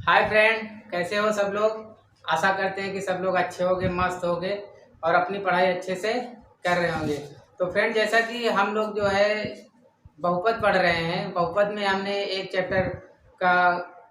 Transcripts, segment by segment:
Hi friend, कैसे हो सब लोग। आशा करते हैं कि सब लोग अच्छे होंगे, मस्त होंगे और अपनी पढ़ाई अच्छे से कर रहे होंगे। तो फ्रेंड, जैसा कि हम लोग जो है बहुपद पढ़ रहे हैं, बहुपद में हमने एक चैप्टर का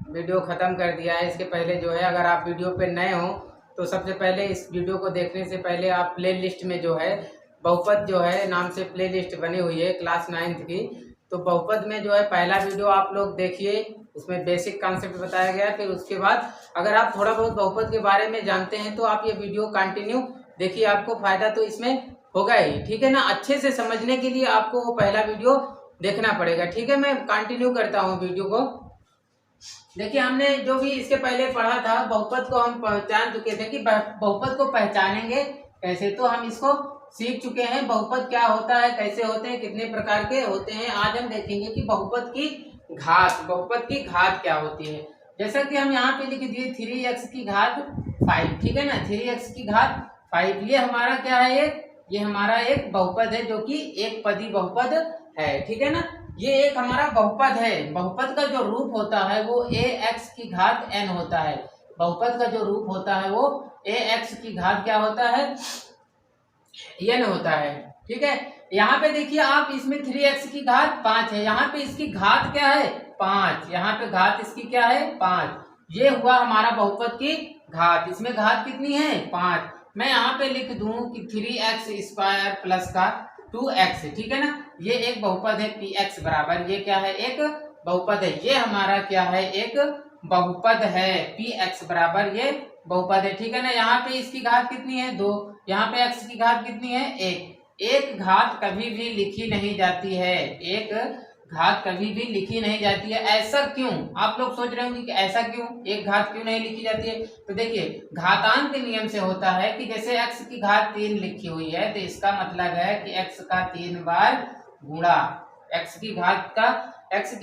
वीडियो ख़त्म कर दिया है। इसके पहले जो है, अगर आप वीडियो पे नए हो तो सबसे पहले इस वीडियो को देखने से पहले आप प्ले लिस्ट में जो है बहुपद जो है नाम से प्ले लिस्ट बनी हुई है क्लास 9th की। तो बहुपद में जो है पहला वीडियो आप लोग देखिए, उसमें बेसिक कॉन्सेप्ट बताया गया है। फिर उसके बाद अगर आप थोड़ा बहुत बहुपद के बारे में जानते हैं तो आप ये वीडियो कंटिन्यू देखिए, आपको फायदा तो इसमें होगा ही। ठीक है ना, अच्छे से समझने के लिए आपको वो पहला वीडियो देखना पड़ेगा। ठीक है, मैं कंटिन्यू करता हूँ वीडियो को। देखिए, हमने जो भी इसके पहले पढ़ा था, बहुपद को हम पहचान चुके थे कि बहुपद को पहचानेंगे कैसे। तो हम इसको सीख चुके हैं, बहुपद क्या होता है, कैसे होते हैं, कितने प्रकार के होते हैं। आज हम देखेंगे कि बहुपद की घात क्या होती है। जैसा कि हम यहाँ पे लिख दिए 3x की घात 5। ठीक है ना, 3x की घात 5 ये हमारा क्या है, ये हमारा एक बहुपद है जो कि एक पदी बहुपद है। ठीक है ना, ये एक हमारा बहुपद है। बहुपद का जो रूप होता है वो ax की घात n होता है। बहुपद का जो रूप होता है वो ax की घात क्या होता है, n होता है। ठीक है, यहाँ पे देखिए आप, इसमें 3x की घात 5 है, यहाँ पे इसकी घात क्या है 5, यहाँ पे घात इसकी क्या है 5। ये हुआ हमारा बहुपद की घात। इसमें घात कितनी है 5। मैं यहाँ पे लिख दूं कि 3x स्क्वायर प्लस का 2x। ठीक है ना, ये एक बहुपद है px बराबर, ये क्या है एक बहुपद है। ये हमारा क्या है एक बहुपद है, px बराबर ये बहुपद है। ठीक है ना, यहाँ पे इसकी घात कितनी है 2, यहाँ पे x की घात कितनी है 1। एक घात कभी भी लिखी नहीं जाती है, एक घात कभी भी लिखी नहीं जाती है। ऐसा क्यों, आप लोग सोच रहे होंगे कि ऐसा क्यों, एक घात क्यों नहीं लिखी जाती है। तो देखिए, घातांक के नियम से होता है कि जैसे x की घात 3 लिखी हुई है तो इसका मतलब है कि x का 3 बार गुणा, x की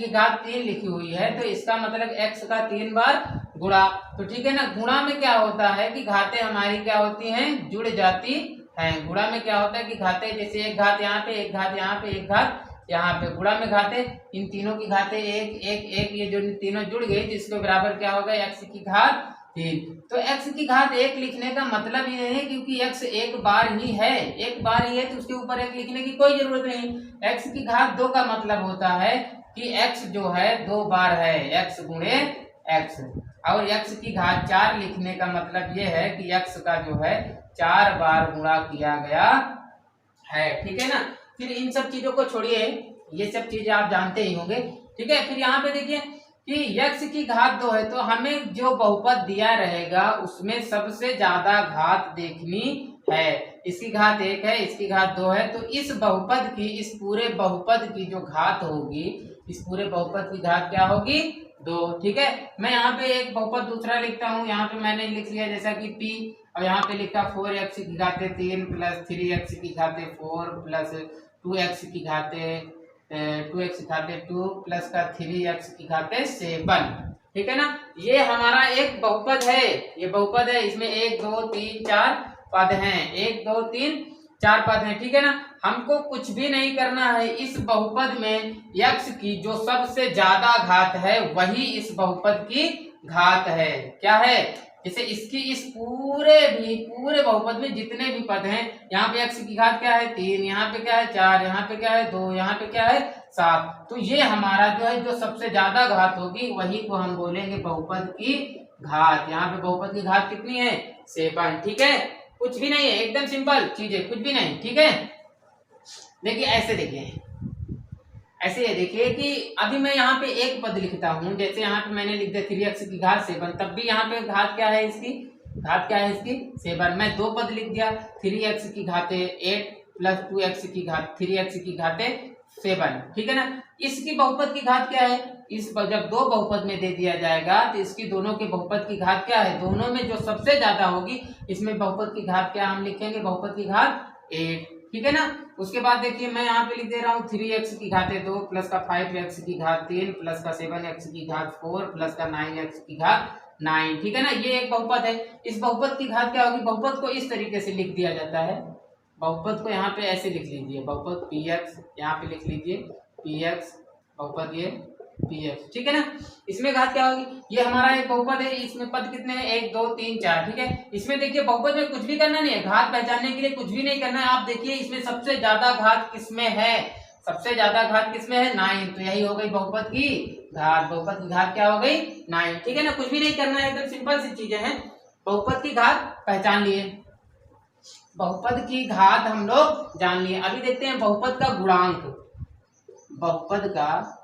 घात 3 लिखी हुई है तो इसका मतलब x का 3 बार गुणा। तो ठीक है ना, गुणा में क्या होता है कि घातें हमारी क्या होती हैं, जुड़ जाती हैं। गुणा में क्या होता है कि घातें, जैसे एक घात यहाँ पे, एक घात यहाँ पे, एक घात यहाँ पे, गुणा में घातें, इन तीनों की घातें एक एक एक, ये जो तीनों जुड़ गई तो इसके बराबर क्या होगा x की घात 3। तो x की घात 1 लिखने का मतलब ये है क्योंकि x एक बार ही है, एक बार ही है तो उसके ऊपर 1 लिखने की कोई जरूरत नहीं। x की घात 2 का मतलब होता है कि x जो है 2 बार है, x गुणे x। और x की घात 4 लिखने का मतलब ये है कि x का जो है 4 बार गुणा किया गया है। ठीक है ना, फिर इन सब चीजों को छोड़िए, ये सब चीजें आप जानते ही होंगे। ठीक है, फिर यहाँ पे देखिए कि x की घात 2 है तो हमें जो बहुपद दिया रहेगा उसमें सबसे ज्यादा घात देखनी है। इसकी घात 1 है, इसकी घात 2 है, तो इस बहुपद की, इस पूरे बहुपद की जो घात होगी, इस पूरे बहुपद की घात क्या होगी 2। ठीक है, मैं यहाँ पे एक बहुपद दूसरा लिखता हूँ। यहाँ पे मैंने लिख लिया जैसा कि p, और यहाँ पे लिखा 4x की घाते 3 प्लस 3x की घाते 4 प्लस 2x की घाते 2 प्लस का 3x की घाते 7। ठीक है ना, ये हमारा एक बहुपद है, ये बहुपद है। इसमें 1 2 3 4 पद हैं, 1 2 3 4 पद हैं। ठीक है ना, हमको कुछ भी नहीं करना है। इस बहुपद में x की जो सबसे ज्यादा घात है वही इस बहुपद की घात है। क्या है, जैसे इसकी इस पूरे बहुपद में जितने भी पद हैं, यहाँ पे x की घात क्या है 3, यहाँ पे क्या है 4, यहाँ पे क्या है 2, यहाँ पे क्या है 7। तो ये हमारा जो है, जो सबसे ज्यादा घात होगी वही को हम बोलेंगे बहुपद की घात। यहाँ पे बहुपद की घात कितनी है 7। ठीक है, कुछ भी नहीं है, एकदम सिंपल चीज है, कुछ भी नहीं। ठीक है, देखिए ऐसे, देखिए ऐसे है, देखिए कि अभी मैं यहाँ पे एक पद लिखता हूँ, जैसे यहाँ पे मैंने लिख दिया 3x की घात 7, तब भी यहाँ पे घात क्या है, इसकी घात क्या है इसकी 7। मैं 2 पद लिख दिया, 3x की घाते 8 प्लस 2x की घात 3x की घाते 7। ठीक है ना, इसकी बहुपद की घात क्या है, इस जब 2 बहुपद में दे दिया जाएगा तो इसकी दोनों के बहुपद की घात क्या है, दोनों में जो सबसे ज्यादा होगी इसमें बहुपद की घात क्या हम लिखेंगे, बहुपद की घात 8। ठीक है ना, उसके बाद देखिए मैं यहाँ पे लिख दे रहा हूँ 3x की घाते 2 प्लस का 5x की घात 3 प्लस का 7x की घात 4 प्लस का 9x की घात 9। ठीक है ना, ये एक बहुपद है। इस बहुपद की घात क्या होगी, बहुपद को इस तरीके से लिख दिया जाता है, बहुपद को यहाँ पे ऐसे लिख लीजिए, बहुपद px, यहाँ पे लिख लीजिए px बहुपद ये pf, ठीक है ना। इसमें घात क्या होगी, ये हमारा एक बहुपद है, इसमें पद कितने हैं 1 2 3 4, ठीक है। इसमें देखिए बहुपद में कुछ भी करना नहीं है, घात पहचानने के लिए कुछ भी नहीं करना है। आप देखिए इसमें सबसे ज्यादा घात किसमें है, सबसे ज्यादा घात किसमें है 9, तो यही हो गई बहुपद की घात। बहुपद की घात क्या हो गई 9, ठीक है ना। कुछ भी नहीं करना है, एकदम सिंपल सी चीजें हैं। बहुपद की घात पहचान लिए, बहुपद की घात हम लोग जान लिए। अभी देखते हैं बहुपद का गुणांक, बहुपद का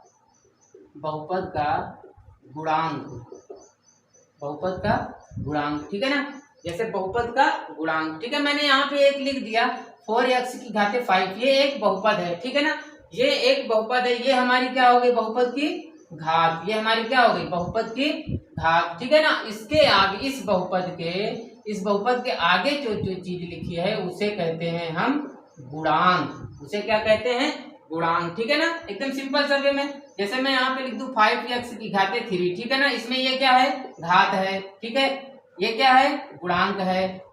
गुणांक, बहुपद का गुणांक, ठीक है ना। जैसे बहुपद का गुणांक, ठीक है, मैंने यहाँ पे एक लिख दिया 4x की घाते 5, ये एक बहुपद है, ठीक है ना। ये एक बहुपद है, ये हमारी क्या हो गई बहुपद की घात, ये हमारी क्या हो गई बहुपद की घात, ठीक है ना। इसके आगे इस बहुपद के आगे जो जो चीज लिखी है उसे कहते हैं हम गुणांक, उसे क्या कहते हैं गुणांक, ठीक है ना। एकदम सिंपल सा वे में, जैसे मैं यहाँ पे लिख दूं 5x की घाते 3, ठीक है ना। इसमें ये क्या है घात है, ठीक है, ये क्या है गुणांक है,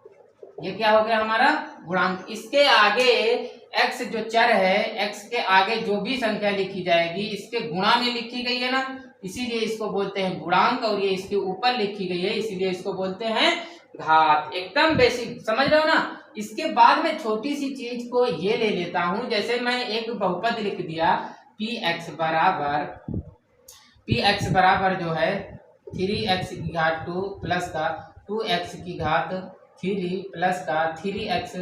ये क्या हो गया हमारा गुणांक। इसके आगे x जो चर है, x के आगे जो भी संख्या लिखी जाएगी इसके गुणा में लिखी गई है ना, इसीलिए इसको बोलते हैं गुणांक, और ये इसके ऊपर लिखी गई है इसीलिए इसको बोलते हैं घात। एकदम बेसिक, समझ रहे हो ना। इसके बाद में छोटी सी चीज को ये ले लेता हूं, जैसे मैं एक बहुपद लिख दिया px बराबर जो है 3x की घात 2 प्लस का 2x की घात 3 प्लस का 3x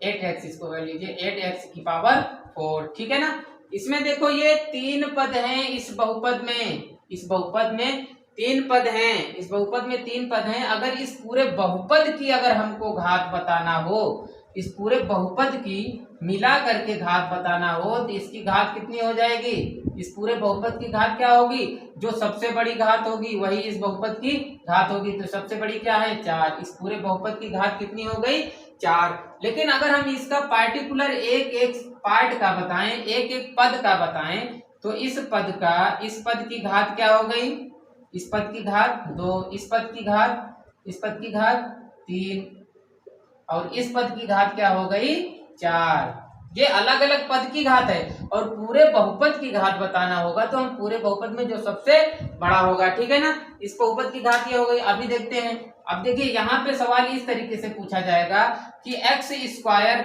8x, इसको कर लीजिए 8x की पावर 4, ठीक है ना। इसमें देखो ये 3 पद हैं इस बहुपद में, इस बहुपद में 3 पद हैं, इस बहुपद में 3 पद हैं। अगर इस पूरे बहुपद की अगर हमको घात बताना हो, इस पूरे बहुपद की मिला करके घात बताना हो, तो इसकी घात कितनी हो जाएगी, इस पूरे बहुपद की घात क्या होगी, जो सबसे बड़ी घात होगी वही इस बहुपद की घात होगी। तो सबसे बड़ी क्या है 4, इस पूरे बहुपद की घात कितनी हो गई 4। लेकिन अगर हम इसका पार्टिकुलर एक एक पार्ट का बताएं, एक एक पद का बताएं, तो इस पद की घात क्या हो गई, इस पद की घात 2, इस पद की घात 3, और इस पद की घात क्या हो गई 4। ये अलग अलग पद की घात है, और पूरे बहुपद की घात बताना होगा तो हम पूरे बहुपद में जो सबसे बड़ा होगा, ठीक है ना, इस बहुपद की घात ये हो गई। अभी देखते हैं, अब देखिए यहाँ पे सवाल इस तरीके से पूछा जाएगा कि x स्क्वायर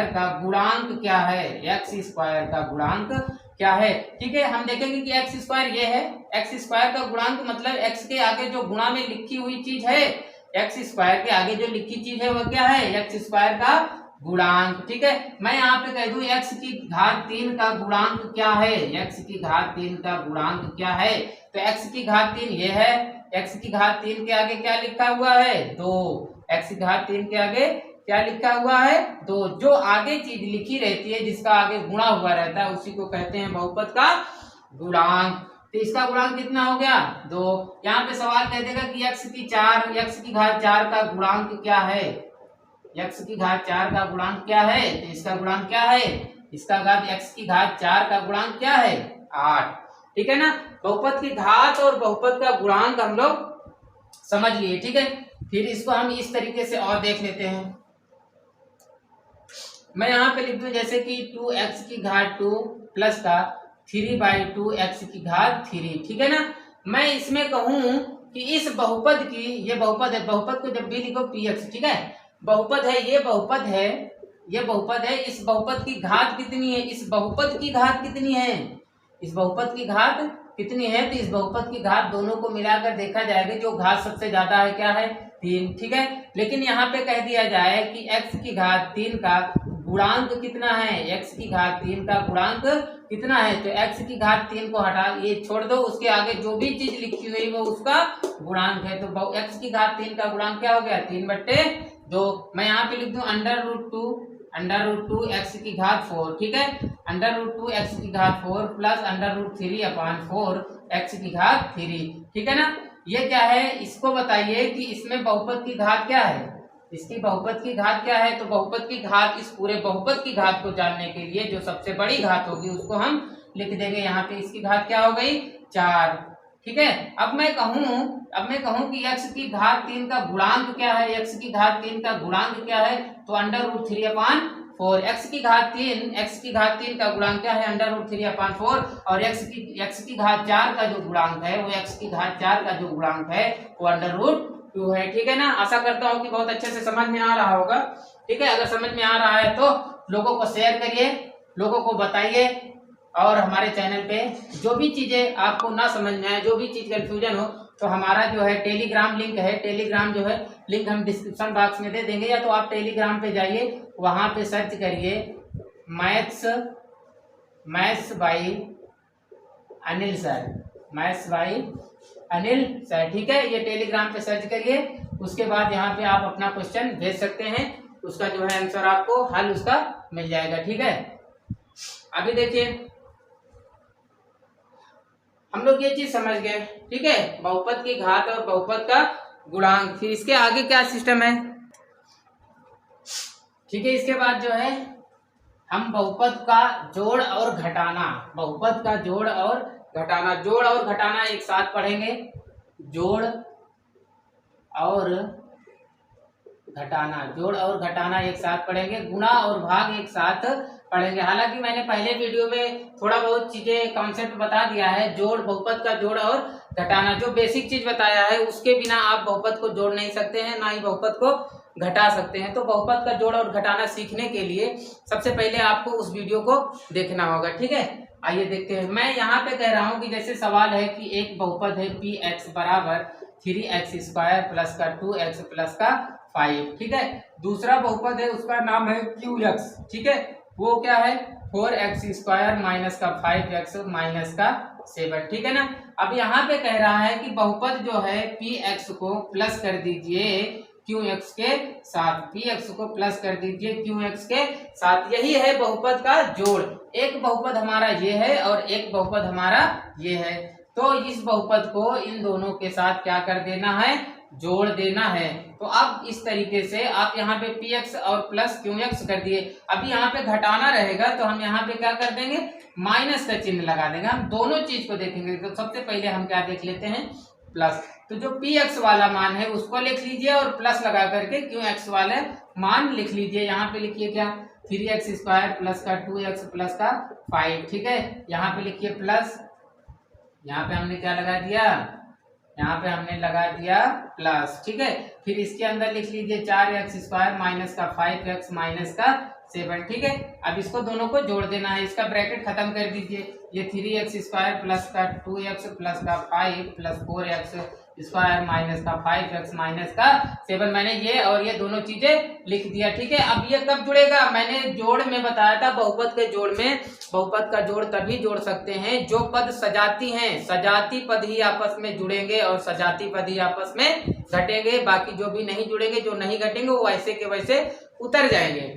का गुणांक क्या है, x स्क्वायर का गुणांक क्या है, ठीक है। हम देखेंगे कि x स्क्वायर ये है, x स्क्वायर का गुणांक मतलब x के आगे जो गुणा में लिखी हुई चीज है, x स्क्वायर के आगे जो लिखी चीज है वह क्या है x स्क्वायर का गुणांक, ठीक है। मैं यहाँ पे कह दूं x की घात 3 का गुणांक क्या है, x की घात 3 का गुणांक क्या है, तो x की घात 3 ये है, x की घात 3 के आगे क्या लिखा हुआ है 2, x की घात 3 के आगे क्या लिखा हुआ है 2। जो आगे चीज लिखी रहती है जिसका आगे गुणा हुआ रहता है उसी को कहते हैं बहुपद का गुणांक। तो इसका गुणांक कितना हो गया 2। यहाँ पे सवाल कह देगा कि x की घात 4 का गुणांक क्या है, x की घात 4 का गुणांक क्या है, तो इसका गुणांक क्या है, इसका घात x की घात 4 का गुणांक क्या है 8, ठीक है ना। बहुपद की घात और बहुपद का गुणांक हम लोग समझ लिए, ठीक है। फिर इसको हम इस तरीके से और देख लेते हैं। मैं यहाँ पे लिख दूं जैसे कि 2x की घात 2 प्लस का 3/2x की घात 3, ठीक है ना। मैं इसमें कहूं कि इस बहुपद की, ये बहुपद है, बहुपद को जब भी लिखो px, ठीक है, बहुपद है, ये बहुपद है, ये बहुपद है, इस बहुपद की घात कितनी है, इस बहुपद की घात कितनी है, इस बहुपद की घात कितनी है, तो इस बहुपद की घात दोनों को मिलाकर देखा जाएगा, जो घात सबसे ज्यादा है क्या है 3, ठीक है। लेकिन यहाँ पे कह दिया जाए कि x की घात 3 का गुणांक कितना है, x की घात 3 का गुणांक कितना है, तो x की घात 3 को हटा, ये छोड़ दो, उसके आगे जो भी चीज लिखी हुई वो उसका गुणांक है। तो x की घात 3 का गुणांक क्या हो गया 3/2। मैं यहाँ पे लिख दूं √2 x की घात 4, ठीक है, √2 x की घात 4 प्लस √3/4 x की घात 3, ठीक है ना। ये क्या है, इसको बताइए कि इसमें बहुपद की घात क्या है, इसकी बहुपद की घात क्या है, तो बहुपद की घात, इस पूरे बहुपद की घात को जानने के लिए जो सबसे बड़ी घात होगी उसको हम लिख देंगे यहाँ पे, इसकी घात क्या हो गई 4, ठीक है। अब मैं कहूँ कि x की घात 3 का गुणांक क्या है, x की घात 3 का गुणांक क्या है, तो √3/4 4, x की घात 3 का गुणांक क्या है √3/4 और x की घात 4 का जो गुणांक है वो x की घात 4 का जो गुणांक है वो √2 है। ठीक है ना। आशा करता हूँ कि बहुत अच्छे से समझ में आ रहा होगा। ठीक है, अगर समझ में आ रहा है तो लोगों को शेयर करिए, लोगों को बताइए, और हमारे चैनल पे जो भी चीजें आपको ना समझ में आए, जो भी चीज कंफ्यूजन हो, तो हमारा जो है टेलीग्राम लिंक है, टेलीग्राम जो है लिंक हम डिस्क्रिप्शन बॉक्स में दे देंगे, या तो आप टेलीग्राम पे जाइए, वहां पे सर्च करिए maths by Anil sir, maths by Anil sir. ठीक है, ये टेलीग्राम पे सर्च करिए, उसके बाद यहाँ पे आप अपना क्वेश्चन भेज सकते हैं, उसका जो है आंसर आपको हल उसका मिल जाएगा। ठीक है, अभी देखिए हम लोग ये चीज समझ गए। ठीक है, बहुपद की घात और बहुपद का गुणांक। फिर इसके आगे क्या सिस्टम है? ठीक है, इसके बाद जो है हम बहुपद का जोड़ और घटाना, बहुपद का जोड़ और घटाना एक साथ पढ़ेंगे। जोड़ और घटाना एक साथ पढ़ेंगे, गुणा और भाग एक साथ पढ़ेंगे। हालांकि मैंने पहले वीडियो में थोड़ा बहुत चीजें कॉन्सेप्ट बता दिया है, जोड़, बहुपद का जोड़ और घटाना, जो बेसिक चीज बताया है उसके बिना आप बहुपद को जोड़ नहीं सकते हैं, ना ही बहुपद को घटा सकते हैं। तो बहुपद का जोड़ और घटाना सीखने के लिए सबसे पहले आपको उस वीडियो को देखना होगा। ठीक है, आइए देखते हैं। मैं यहाँ पे कह रहा हूँ कि जैसे सवाल है कि एक बहुपद है px बराबर 3x² प्लस का 2x प्लस का 5। ठीक है, दूसरा बहुपद है उसका नाम है qx। ठीक है, वो क्या है 4x² माइनस का 5x माइनस का 7। ठीक है ना। अब यहाँ पे कह रहा है कि बहुपद जो है px को प्लस कर दीजिए qx के साथ, px को प्लस कर दीजिए qx के साथ। यही है बहुपद का जोड़। एक बहुपद हमारा ये है और एक बहुपद हमारा ये है, तो इस बहुपद को इन दोनों के साथ क्या कर देना है, जोड़ देना है। तो अब इस तरीके से आप यहाँ पे px और प्लस qx कर दिए। अभी यहाँ पे घटाना रहेगा तो हम यहाँ पे क्या कर देंगे, माइनस का चिन्ह लगा देंगे। हम दोनों चीज को देखेंगे। तो सबसे पहले हम क्या देख लेते हैं, प्लस। तो जो px वाला मान है उसको लिख लीजिए और प्लस लगा करके qx वाले मान लिख लीजिए। यहाँ पे लिखिए क्या 3x² प्लस का 2x प्लस का 5। ठीक है, यहाँ पे लिखिए प्लस, यहाँ पे हमने क्या लगा दिया, यहाँ पे हमने लगा दिया प्लस। ठीक है, फिर इसके अंदर लिख लीजिए 4x² माइनस का 5x माइनस का 7। ठीक है, अब इसको दोनों को जोड़ देना है, इसका ब्रैकेट खत्म कर दीजिए। ये 3x² प्लस का 2x प्लस का 5 प्लस 4x² माइनस का 5x माइनस का 7। मैंने ये और ये दोनों चीजें लिख दिया। ठीक है, अब ये कब जुड़ेगा, मैंने जोड़ में बताया था, बहुपद के जोड़ में, बहुपद का जोड़ तभी जोड़ सकते हैं जो पद सजाती हैं, सजाती पद ही आपस में जुड़ेंगे और सजाती पद ही आपस में घटेंगे। बाकी जो भी नहीं जुड़ेंगे, जो नहीं घटेंगे, वो वैसे के वैसे उतर जाएंगे।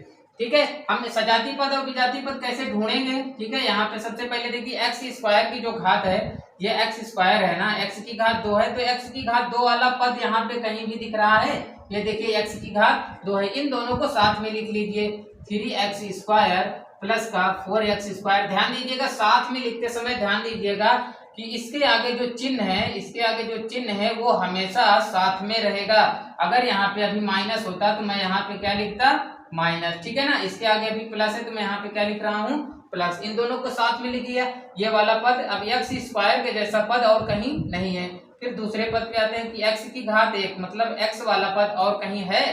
ठीक है, हम सजाती पद और विजातीय पद कैसे ढूंढेंगे। ठीक है, यहाँ पे सबसे पहले देखिए x² की जो घात है, ये x² है ना, x की घात 2 है, तो x की घात 2 वाला पद यहाँ पे कहीं भी दिख रहा है, ये देखिए x की घात 2 है। इन दोनों को साथ में लिख लीजिए, 3x² प्लस का 4x²। ध्यान दीजिएगा, साथ में लिखते समय ध्यान दीजिएगा कि इसके आगे जो चिन्ह है, इसके आगे जो चिन्ह है वो हमेशा साथ में रहेगा। अगर यहाँ पे अभी माइनस होता तो मैं यहाँ पे क्या लिखता, माइनस। ठीक है ना, इसके आगे अभी प्लस है तो मैं यहाँ पे क्या लिख रहा हूँ, प्लस। इन दोनों को साथ में लिख दिया, ये वाला पद। अब x² के जैसा पद और कहीं नहीं है। फिर दूसरे पद पे आते हैं कि x की घात 1, मतलब x वाला पद और कहीं है,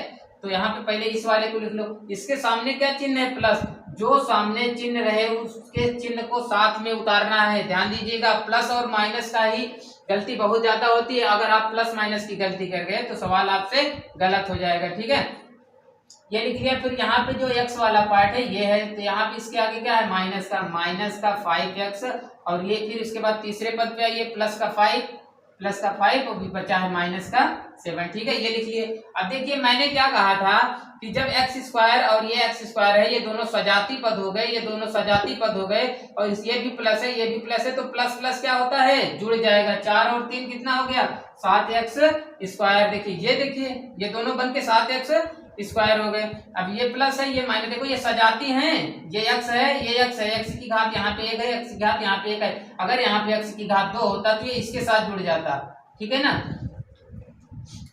तो यहाँ पे पहले इस वाले को लिख लो। इसके सामने क्या चिन्ह है, प्लस। जो सामने चिन्ह रहे उसके चिन्ह को साथ में उतारना है। ध्यान दीजिएगा, प्लस और माइनस का ही गलती बहुत ज्यादा होती है। अगर आप प्लस माइनस की गलती कर गए तो सवाल आपसे गलत हो जाएगा। ठीक है, ये लिख लिया। फिर यहाँ पे जो x वाला पार्ट है ये है, तो यहाँ पे इसके आगे क्या है, माइनस का 5x, और ये फिर इसके बाद तीसरे पद पे आइए, प्लस का 5 और भी बचा है माइनस का 7। ठीक है, ये लिख लिए। अब देखिए मैंने क्या कहा था कि जब x² और ये x² है, ये दोनों सजाती पद हो गए, ये दोनों सजाती पद हो गए, और ये भी प्लस है, ये भी प्लस है, तो प्लस प्लस क्या होता है, जुड़ जाएगा। 4 और 3 कितना हो गया, 7x²। देखिए ये दोनों बन के 7x² हो गए। अब ये प्लस है, ये माइनस, देखो ये सजाती हैं, ये x है, ये x है, x की घात यहाँ पे 1 है, x की घात यहाँ पे 1 है। अगर यहाँ पे x की घात 2 होता तो ये इसके साथ जुड़ जाता। ठीक है ना,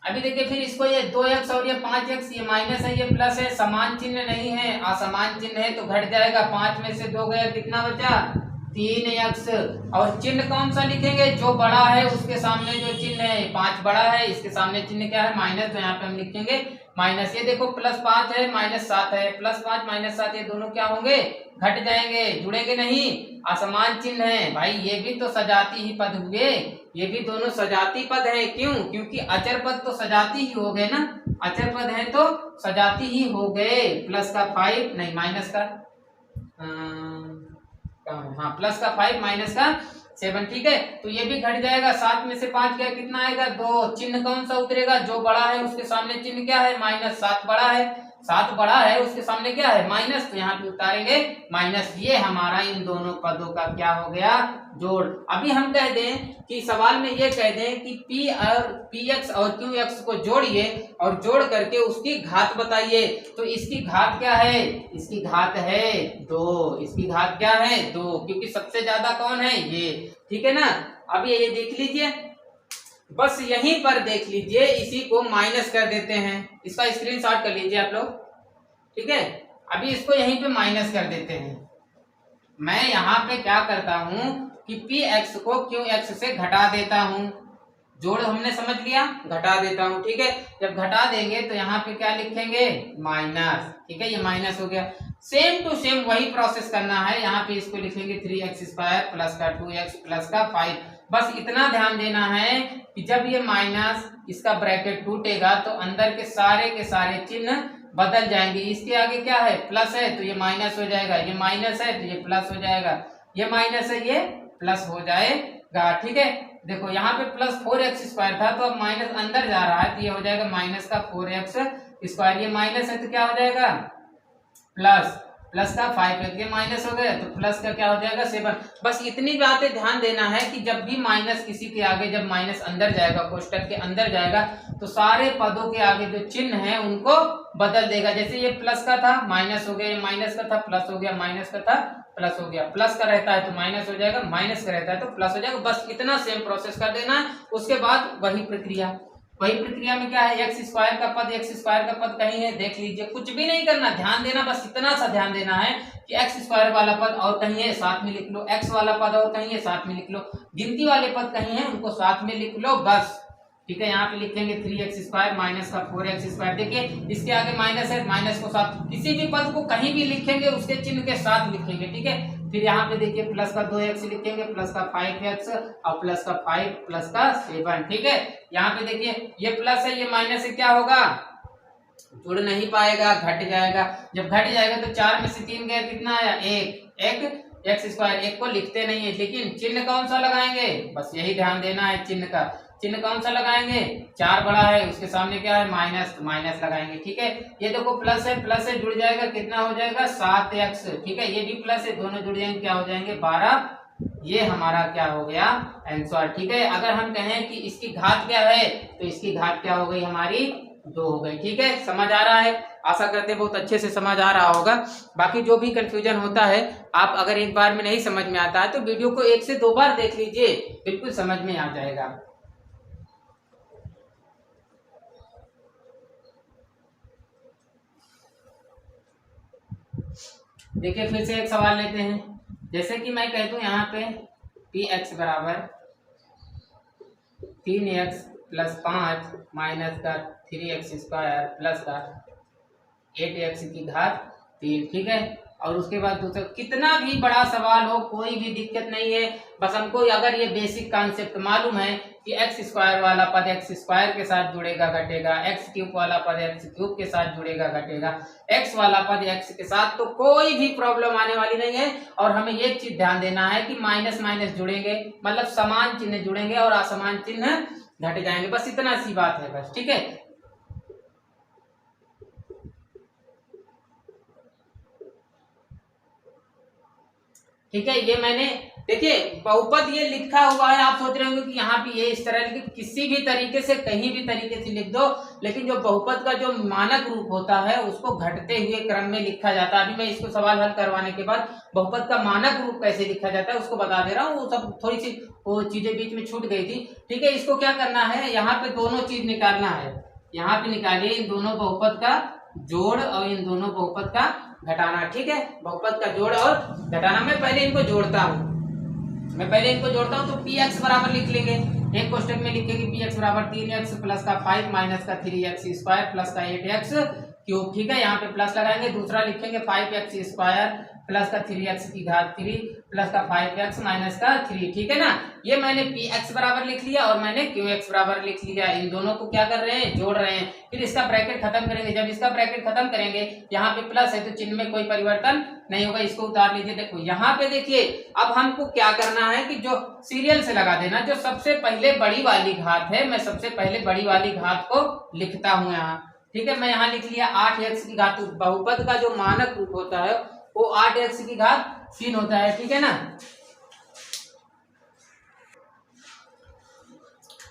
अभी देखिए फिर इसको ये 2x और ये 5x, ये माइनस है ये प्लस है, समान चिन्ह नहीं है, असमान चिन्ह है तो घट जाएगा। 5 में से 2 गया, कितना बचा 3x। और चिन्ह कौन सा लिखेंगे, जो बड़ा है उसके सामने जो चिन्ह है, 5 बड़ा है, इसके सामने चिन्ह क्या है माइनस, तो यहाँ पे हम लिखेंगे माइनस। ये देखो +5 है -7 है, +5 -7 ये दोनों क्या होंगे, घट जाएंगे, जुड़ेंगे नहीं, असमान चिन्ह है भाई। ये भी तो सजाती ही पद हुए, ये भी दोनों सजाती पद है। क्यों, क्योंकि अचर पद तो सजाती ही हो गए ना, अचर पद है तो सजाती ही हो गए। प्लस का 5 नहीं माइनस का हाँ प्लस का 5 माइनस का 7, ठीक है। तो ये भी घट जाएगा। 7 में से 5 गया, कितना आएगा 2। चिन्ह कौन सा उतरेगा, जो बड़ा है उसके सामने चिन्ह क्या है माइनस। 7 बड़ा है, 7 बड़ा है उसके सामने क्या है माइनस, तो यहाँ पे उतारेंगे माइनस। ये हमारा इन दोनों पदों का क्या हो गया, जोड़। अभी हम कह दें कि सवाल में ये कह दें कि p और px और qx को जोड़िए और जोड़ करके उसकी घात बताइए, तो इसकी घात क्या है, इसकी घात है 2। इसकी घात क्या है 2, क्योंकि सबसे ज्यादा कौन है ये, ठीक है ना। अब ये देख लीजिए, बस यहीं पर देख लीजिए, इसी को माइनस कर देते हैं, इसका स्क्रीनशॉट कर लीजिए आप लोग, ठीक है। अभी इसको यहीं पे माइनस कर देते हैं। मैं यहाँ पे क्या करता हूँ कि px को qx से घटा देता हूँ, जोड़ हमने समझ लिया, घटा देता हूँ, ठीक है। जब घटा देंगे तो यहाँ पे क्या लिखेंगे माइनस, ठीक है, ये माइनस हो गया। सेम टू सेम वही प्रोसेस करना है, यहाँ पे इसको लिखेंगे 3x² प्लस का 2x प्लस का 5। बस इतना ध्यान देना है कि जब ये माइनस इसका ब्रैकेट टूटेगा तो अंदर के सारे चिन्ह बदल जाएंगे। इसके आगे क्या है प्लस है तो ये माइनस हो जाएगा, ये माइनस है तो ये प्लस हो जाएगा, ये माइनस है ये प्लस हो जाएगा, ठीक है। देखो यहाँ पे +4x² था तो अब माइनस अंदर जा रहा है तो ये हो जाएगा माइनस का 4x²। ये माइनस है तो क्या हो जाएगा प्लस का 5, ये माइनस हो गया तो प्लस का क्या हो जाएगा 7। बस इतनी बातें ध्यान देना है कि जब भी माइनस किसी के आगे, जब माइनस अंदर जाएगा, कोष्टक के अंदर जाएगा, तो सारे पदों के आगे जो चिन्ह है उनको बदल देगा। जैसे ये प्लस का था माइनस हो गया, माइनस का था प्लस हो गया, माइनस का था प्लस हो गया, प्लस का रहता है तो माइनस हो जाएगा, माइनस का रहता है तो प्लस हो जाएगा। बस इतना सेम प्रोसेस कर देना है। उसके बाद वही प्रक्रिया में क्या है, x² का पद कहीं है देख लीजिए, कुछ भी नहीं करना, ध्यान देना, बस इतना सा ध्यान देना है कि x² वाला पद और कहीं है साथ में लिख लो, x वाला पद और कहीं है साथ में लिख लो, गिनती वाले पद कहीं है उनको साथ में लिख लो, बस, ठीक है। यहाँ पे लिखेंगे 3x² माइनस का 4x²। देखिए इसके आगे माइनस है, माइनस को साथ, किसी भी पद को कहीं भी लिखेंगे उसके चिन्ह के साथ लिखेंगे, ठीक है। फिर यहाँ पे देखिए प्लस का 2x लिखेंगे, प्लस का 5x और प्लस का 5 प्लस का 7, ठीक है। यहाँ पे देखिए ये प्लस है ये माइनस है, क्या होगा, जुड़ नहीं पाएगा, घट जाएगा। जब घट जाएगा तो 4 में से 3 गया, कितना आया 1 x²। एक को लिखते नहीं है, लेकिन चिन्ह कौन सा लगाएंगे, बस यही ध्यान देना है, चिन्ह का, चिन्ह कौन सा लगाएंगे, 4 बड़ा है उसके सामने क्या है माइनस, तो माइनस लगाएंगे, ठीक है। ये देखो प्लस है जुड़ जाएगा, कितना हो जाएगा 7x, ठीक है। ये भी प्लस है, दोनों जुड़ जाएंगे, क्या हो जाएंगे 12। ये हमारा क्या हो गया आंसर, ठीक है। अगर हम कहें कि इसकी घात क्या है तो इसकी घात क्या हो गई हमारी 2 हो गई, ठीक है। समझ आ रहा है, आशा करते हैं बहुत अच्छे से समझ आ रहा होगा। बाकी जो भी कंफ्यूजन होता है, आप अगर एक बार में नहीं समझ में आता है तो वीडियो को 1 से 2 बार देख लीजिए, बिल्कुल समझ में आ जाएगा। देखिए फिर से एक सवाल लेते हैं। जैसे कि मैं कहता हूँ यहाँ पे px बराबर 3x प्लस 5 माइनस का 3x² प्लस का 8x की घात 3, ठीक है। और उसके बाद दूसरा, कितना भी बड़ा सवाल हो कोई भी दिक्कत नहीं है, बस हमको अगर ये बेसिक कॉन्सेप्ट मालूम है कि x² वाला पद x² के साथ जुड़ेगा घटेगा, x³ वाला पद x³ के साथ जुड़ेगा घटेगा, x वाला पद x के साथ, तो कोई भी प्रॉब्लम आने वाली नहीं है। और हमें ये चीज ध्यान देना है कि माइनस माइनस जुड़ेंगे, मतलब समान चिन्ह जुड़ेंगे और असमान चिन्ह घट जाएंगे, बस इतना सी बात है बस, ठीक है। ठीक है, ये मैंने देखिए बहुपद ये लिखा हुआ है, आप सोच रहे होंगे कि यहाँ पे ये इस तरह लिखे, किसी भी तरीके से कहीं भी तरीके से लिख दो, लेकिन जो बहुपद का जो मानक रूप होता है उसको घटते हुए क्रम में लिखा जाता है। अभी मैं इसको सवाल हल करवाने के बाद बहुपद का मानक रूप कैसे लिखा जाता है उसको बता दे रहा हूँ। वो सब थोड़ी सी वो चीजें बीच में छूट गई थी। ठीक है, इसको क्या करना है, यहाँ पे दोनों चीज निकालना है। यहाँ पे निकालिए इन दोनों बहुपद का जोड़ और इन दोनों बहुपद का घटाना। ठीक है, बहुपद का जोड़ और घटाना। मैं पहले इनको जोड़ता हूँ, तो पी एक्स बराबर लिख लेंगे। एक कोष्टक में लिखेंगे पी एक्स बराबर 3x प्लस का 5 माइनस का 3x स्क्वायर प्लस का 8x क्यूब। ठीक है, यहाँ पे प्लस लगाएंगे। दूसरा लिखेंगे 5x स्क्वायर प्लस का 3x की घात 3 प्लस का 5x माइनस का 3। ठीक है ना, ये मैंने px बराबर लिख लिया और मैंने qx बराबर लिख लिया। इन दोनों को क्या कर रहे हैं, जोड़ रहे हैं। फिर इसका ब्रैकेट खत्म करेंगे। जब इसका ब्रैकेट खत्म करेंगे, यहाँ पे प्लस है तो चिन्ह में कोई परिवर्तन नहीं होगा, इसको उतार लीजिए। देखो यहाँ पे देखिए, अब हमको क्या करना है कि जो सीरियल से लगा देना, जो सबसे पहले बड़ी वाली घात है, मैं सबसे पहले बड़ी वाली घात को लिखता हूँ यहाँ। ठीक है, मैं यहाँ लिख लिया 8x की घात। बहुपद का जो मानक रूप होता है वो 8x की घात 3 होता है। ठीक है ना,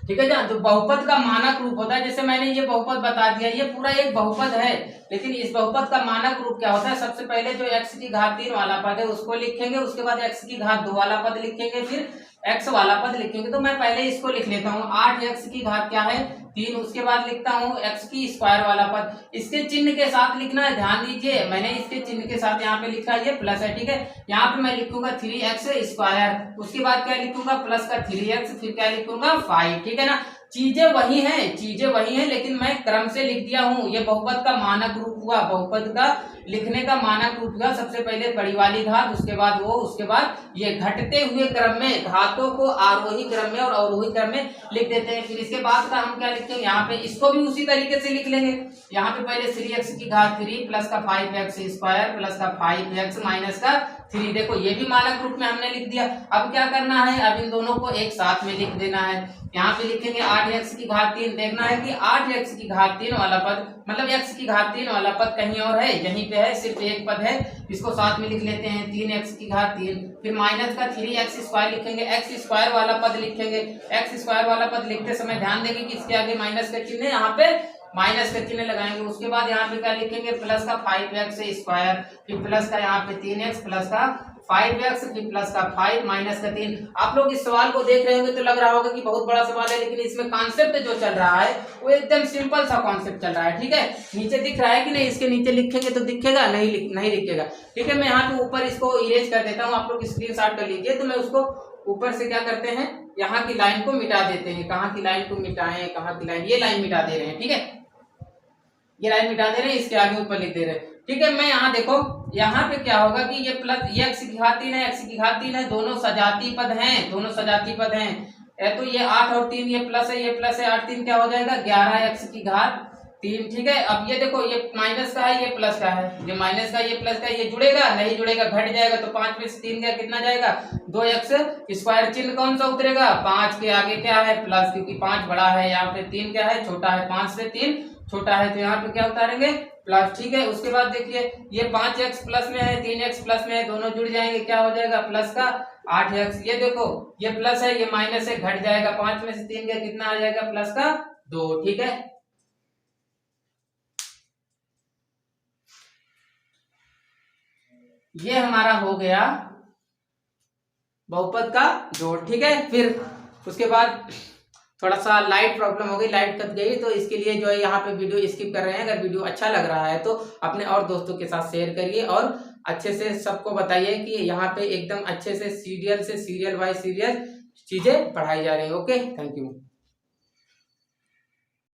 ठीक है जान। तो बहुपद का मानक रूप होता है, जैसे मैंने ये बहुपद बता दिया, ये पूरा एक बहुपद है, लेकिन इस बहुपद का मानक रूप क्या होता है, सबसे पहले जो x की घात 3 वाला पद है उसको लिखेंगे, उसके बाद x की घात 2 वाला पद लिखेंगे, फिर x वाला पद लिखेंगे। तो मैं पहले इसको लिख लेता हूँ, 8x की घात क्या है 3, उसके बाद लिखता हूँ x की स्क्वायर वाला पद। इसके चिन्ह के साथ लिखना है, ध्यान दीजिए, मैंने इसके चिन्ह के साथ यहाँ पे लिखा है, ये प्लस है। ठीक है, यहाँ पे मैं लिखूंगा 3x स्क्वायर, उसके बाद क्या लिखूंगा प्लस का 3x, फिर क्या लिखूंगा 5। ठीक है ना, चीजें वही हैं, लेकिन मैं क्रम से लिख दिया हूँ। ये बहुपद का मानक रूप हुआ, बहुपद का लिखने का मानक रूप हुआ, सबसे पहले बड़ी वाली घात, उसके बाद वो, उसके बाद ये घटते हुए क्रम में, घातों को आरोही क्रम में और अवरोही क्रम में लिख देते हैं। फिर इसके बाद का हम क्या लिखते हैं, यहाँ पे इसको भी उसी तरीके से लिख लेंगे। यहाँ पे पहले 3x की घात 3 प्लस का 5x स्क्वायर प्लस का 5x माइनस का 3। देखो ये भी मानक रूप में हमने लिख दिया। अब क्या करना है, अब इन दोनों को एक साथ में लिख देना है। यहाँ पे लिखेंगे 8x की घात 3। देखना है कि 8x की घात 3 वाला पद, मतलब x की घात 3 वाला पद कहीं और है, यहीं पे है, सिर्फ एक पद है, इसको साथ में लिख लेते हैं। 3x की घात 3, फिर माइनस का 3x स्क्वायर लिखेंगे, x स्क्वायर वाला पद लिखेंगे। x स्क्वायर वाला पद लिखते समय ध्यान देंगे कि इसके आगे माइनस का चिन्ह है, यहाँ पे माइनस का चिन्ह लगाएंगे। उसके बाद यहाँ पे क्या लिखेंगे, प्लस का 5x स्क्वायर, फिर प्लस का यहाँ पे 3x प्लस का 5x, फिर प्लस का 5 माइनस का 3। आप लोग इस सवाल को देख रहे होंगे तो लग रहा होगा कि बहुत बड़ा सवाल है, लेकिन इसमें कॉन्सेप्ट जो चल रहा है वो एकदम सिंपल सा कॉन्सेप्ट चल रहा है। ठीक है, नीचे दिख रहा है कि नहीं, इसके नीचे लिखेंगे तो दिखेगा, नहीं दिखेगा। ठीक है, मैं यहाँ पे ऊपर इसको इरेज कर देता हूँ, आप लोग स्क्रीनशॉट कर लीजिए। तो मैं उसको ऊपर से क्या करते हैं, यहाँ की लाइन को मिटा देते हैं। कहाँ की लाइन को मिटाएं, कहाँ की लाइन, ये लाइन मिटा दे रहे हैं। ठीक है, ये लाइन मिटा दे रहे हैं, इसके आगे ऊपर लिख दे रहे हैं। ठीक है, मैं यहाँ देखो, यहाँ पे क्या होगा कि ये प्लस, ये x की घात 3 है, x की घात 3 है, दोनों सजाती पद हैं, तो ये 8 और 3, ये प्लस है, 8 3 क्या हो जाएगा 11x की घात 3। ठीक है, अब ये देखो, ये माइनस का है, ये प्लस का है, ये माइनस का, ये प्लस का, ये जुड़ेगा नहीं जुड़ेगा, घट जाएगा। तो 5 में से 3 गया, कितना जाएगा 2x स्क्वायर। चिन्ह कौन सा उतरेगा, 5 के आगे क्या है प्लस, क्योंकि 5 बड़ा है, यहाँ पे 3 क्या है छोटा है, 5 से 3 छोटा है, तो यहाँ पे क्या उतारेंगे प्लस। ठीक है, उसके बाद देखिए ये 5x प्लस में है, 3x प्लस में है, दोनों जुड़ जाएंगे, क्या हो जाएगा प्लस का 8x। ये देखो, ये प्लस है, ये माइनस है, घट जाएगा, 5 में से 3 गया, कितना आ जाएगा प्लस का 2। ठीक है, ये हमारा हो गया बहुपद का जोड़। ठीक है, फिर उसके बाद थोड़ा सा लाइट प्रॉब्लम हो गई, लाइट कट गई, तो इसके लिए जो है यहाँ पे वीडियो स्किप कर रहे हैं। अगर वीडियो अच्छा लग रहा है तो अपने और दोस्तों के साथ शेयर करिए और अच्छे से सबको बताइए कि यहाँ पे एकदम अच्छे से सीरियल वाइज सीरियल चीजें पढ़ाई जा रही है। Okay, thank you.